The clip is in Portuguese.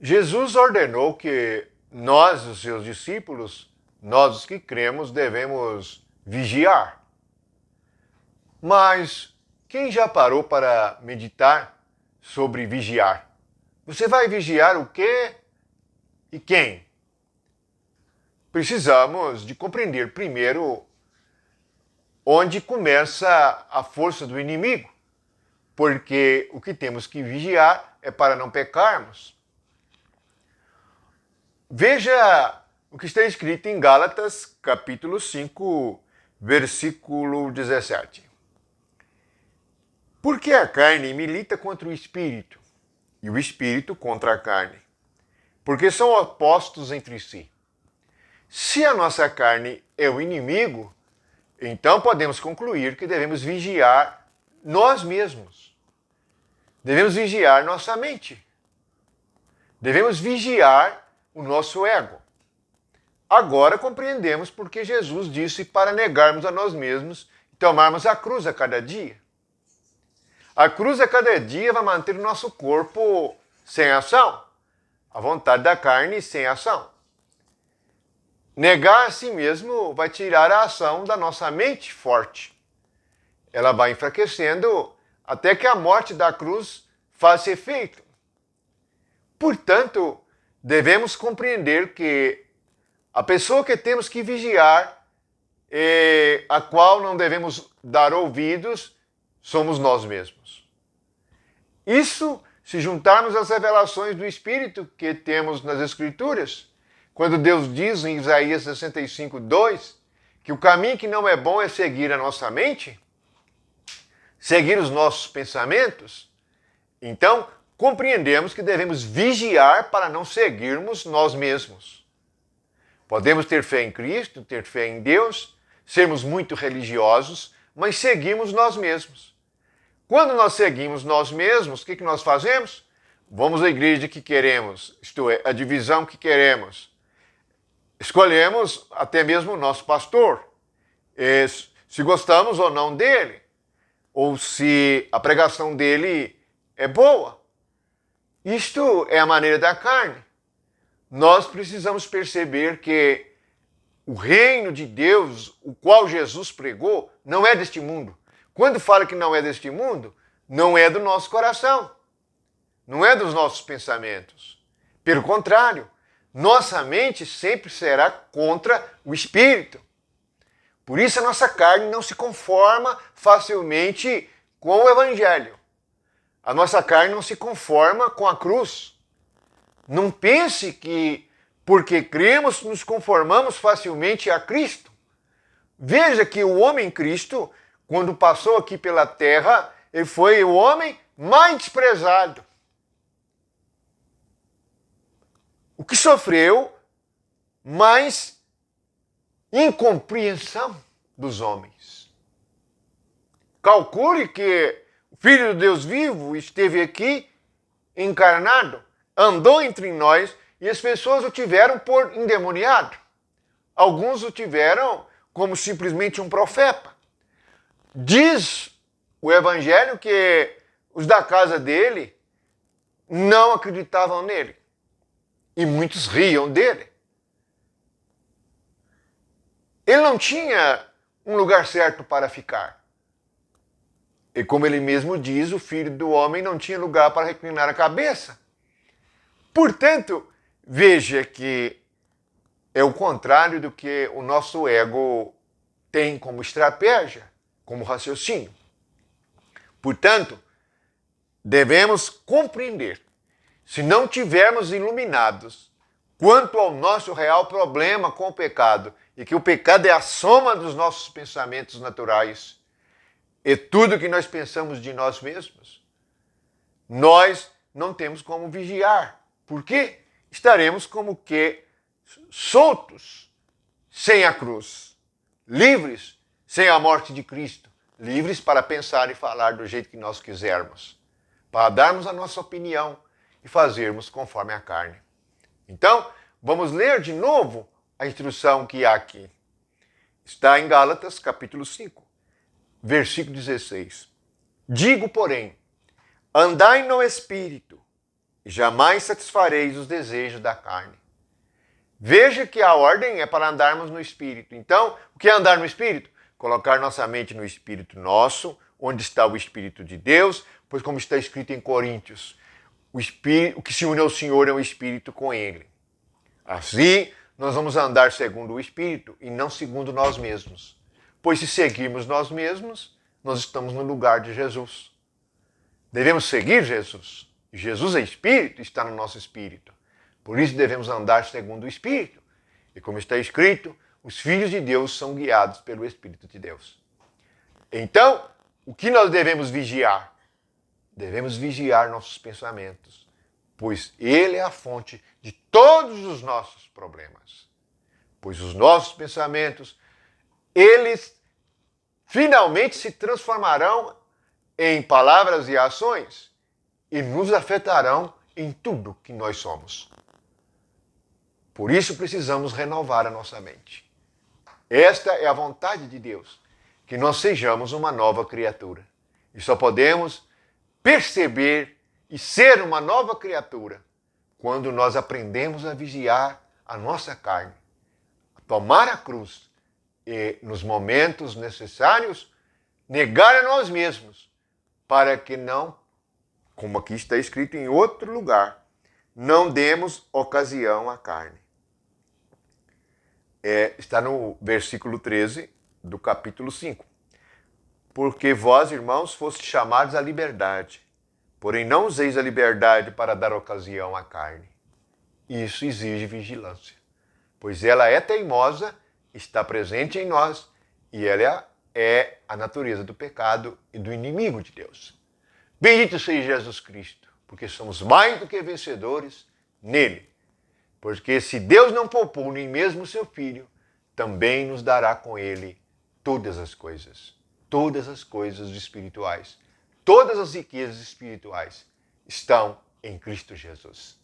Jesus ordenou que nós, os seus discípulos, nós os que cremos, devemos vigiar. Mas quem já parou para meditar sobre vigiar? Você vai vigiar o quê e quem? Precisamos de compreender primeiro onde começa a força do inimigo, porque o que temos que vigiar é para não pecarmos. Veja o que está escrito em Gálatas, capítulo 5, versículo 17. Porque a carne milita contra o espírito, e o espírito contra a carne, porque são opostos entre si. Se a nossa carne é o inimigo, então podemos concluir que devemos vigiar nós mesmos. Devemos vigiar nossa mente. Devemos vigiar o nosso ego. Agora compreendemos porque Jesus disse para negarmos a nós mesmos e tomarmos a cruz a cada dia. A cruz a cada dia vai manter o nosso corpo sem ação, a vontade da carne sem ação. Negar a si mesmo vai tirar a ação da nossa mente forte. Ela vai enfraquecendo até que a morte da cruz faça efeito. Portanto, devemos compreender que a pessoa que temos que vigiar, a qual não devemos dar ouvidos, somos nós mesmos. Isso se juntarmos às revelações do Espírito que temos nas Escrituras, quando Deus diz em Isaías 65, 2, que o caminho que não é bom é seguir a nossa mente, seguir os nossos pensamentos, então compreendemos que devemos vigiar para não seguirmos nós mesmos. Podemos ter fé em Cristo, ter fé em Deus, sermos muito religiosos, mas seguimos nós mesmos. Quando nós seguimos nós mesmos, o que nós fazemos? Vamos à igreja que queremos, isto é, a divisão que queremos. Escolhemos até mesmo o nosso pastor, se gostamos ou não dele, ou se a pregação dele é boa. Isto é a maneira da carne. Nós precisamos perceber que o reino de Deus, o qual Jesus pregou, não é deste mundo. Quando fala que não é deste mundo, não é do nosso coração, não é dos nossos pensamentos. Pelo contrário, nossa mente sempre será contra o espírito. Por isso a nossa carne não se conforma facilmente com o evangelho. A nossa carne não se conforma com a cruz. Não pense que porque cremos nos conformamos facilmente a Cristo. Veja que o homem Cristo, quando passou aqui pela terra, ele foi o homem mais desprezado. O que sofreu mais incompreensão dos homens. Calcule que o Filho de Deus vivo esteve aqui encarnado, andou entre nós e as pessoas o tiveram por endemoniado. Alguns o tiveram como simplesmente um profeta. Diz o Evangelho que os da casa dele não acreditavam nele. E muitos riam dele. Ele não tinha um lugar certo para ficar. E como ele mesmo diz, o Filho do Homem não tinha lugar para reclinar a cabeça. Portanto, veja que é o contrário do que o nosso ego tem como estratégia, como raciocínio. Portanto, devemos compreender, se não tivermos iluminados quanto ao nosso real problema com o pecado, e que o pecado é a soma dos nossos pensamentos naturais, e tudo que nós pensamos de nós mesmos, nós não temos como vigiar. Por quê? Estaremos como que soltos, sem a cruz, livres, sem a morte de Cristo, livres para pensar e falar do jeito que nós quisermos, para darmos a nossa opinião e fazermos conforme a carne. Então, vamos ler de novo a instrução que há aqui. Está em Gálatas, capítulo 5, versículo 16. Digo, porém, andai no Espírito, jamais satisfareis os desejos da carne. Veja que a ordem é para andarmos no Espírito. Então, o que é andar no Espírito? Colocar nossa mente no Espírito nosso, onde está o Espírito de Deus, pois como está escrito em Coríntios, o que se une ao Senhor é o Espírito com Ele. Assim, nós vamos andar segundo o Espírito e não segundo nós mesmos. Pois se seguirmos nós mesmos, nós estamos no lugar de Jesus. Devemos seguir Jesus. Jesus é Espírito, está no nosso Espírito. Por isso devemos andar segundo o Espírito. E como está escrito, os filhos de Deus são guiados pelo Espírito de Deus. Então, o que nós devemos vigiar? Devemos vigiar nossos pensamentos, pois ele é a fonte de todos os nossos problemas. Pois os nossos pensamentos, eles finalmente se transformarão em palavras e ações e nos afetarão em tudo que nós somos. Por isso precisamos renovar a nossa mente. Esta é a vontade de Deus, que nós sejamos uma nova criatura. E só podemos perceber e ser uma nova criatura quando nós aprendemos a vigiar a nossa carne, a tomar a cruz e, nos momentos necessários, negar a nós mesmos, para que não, como aqui está escrito em outro lugar, não demos ocasião à carne. Está no versículo 13 do capítulo 5. Porque vós, irmãos, fostes chamados à liberdade, porém não useis a liberdade para dar ocasião à carne. Isso exige vigilância, pois ela é teimosa, está presente em nós e ela é a natureza do pecado e do inimigo de Deus. Bendito seja Jesus Cristo, porque somos mais do que vencedores nele. Porque se Deus não poupou nem mesmo o seu Filho, também nos dará com ele todas as coisas espirituais. Todas as riquezas espirituais estão em Cristo Jesus.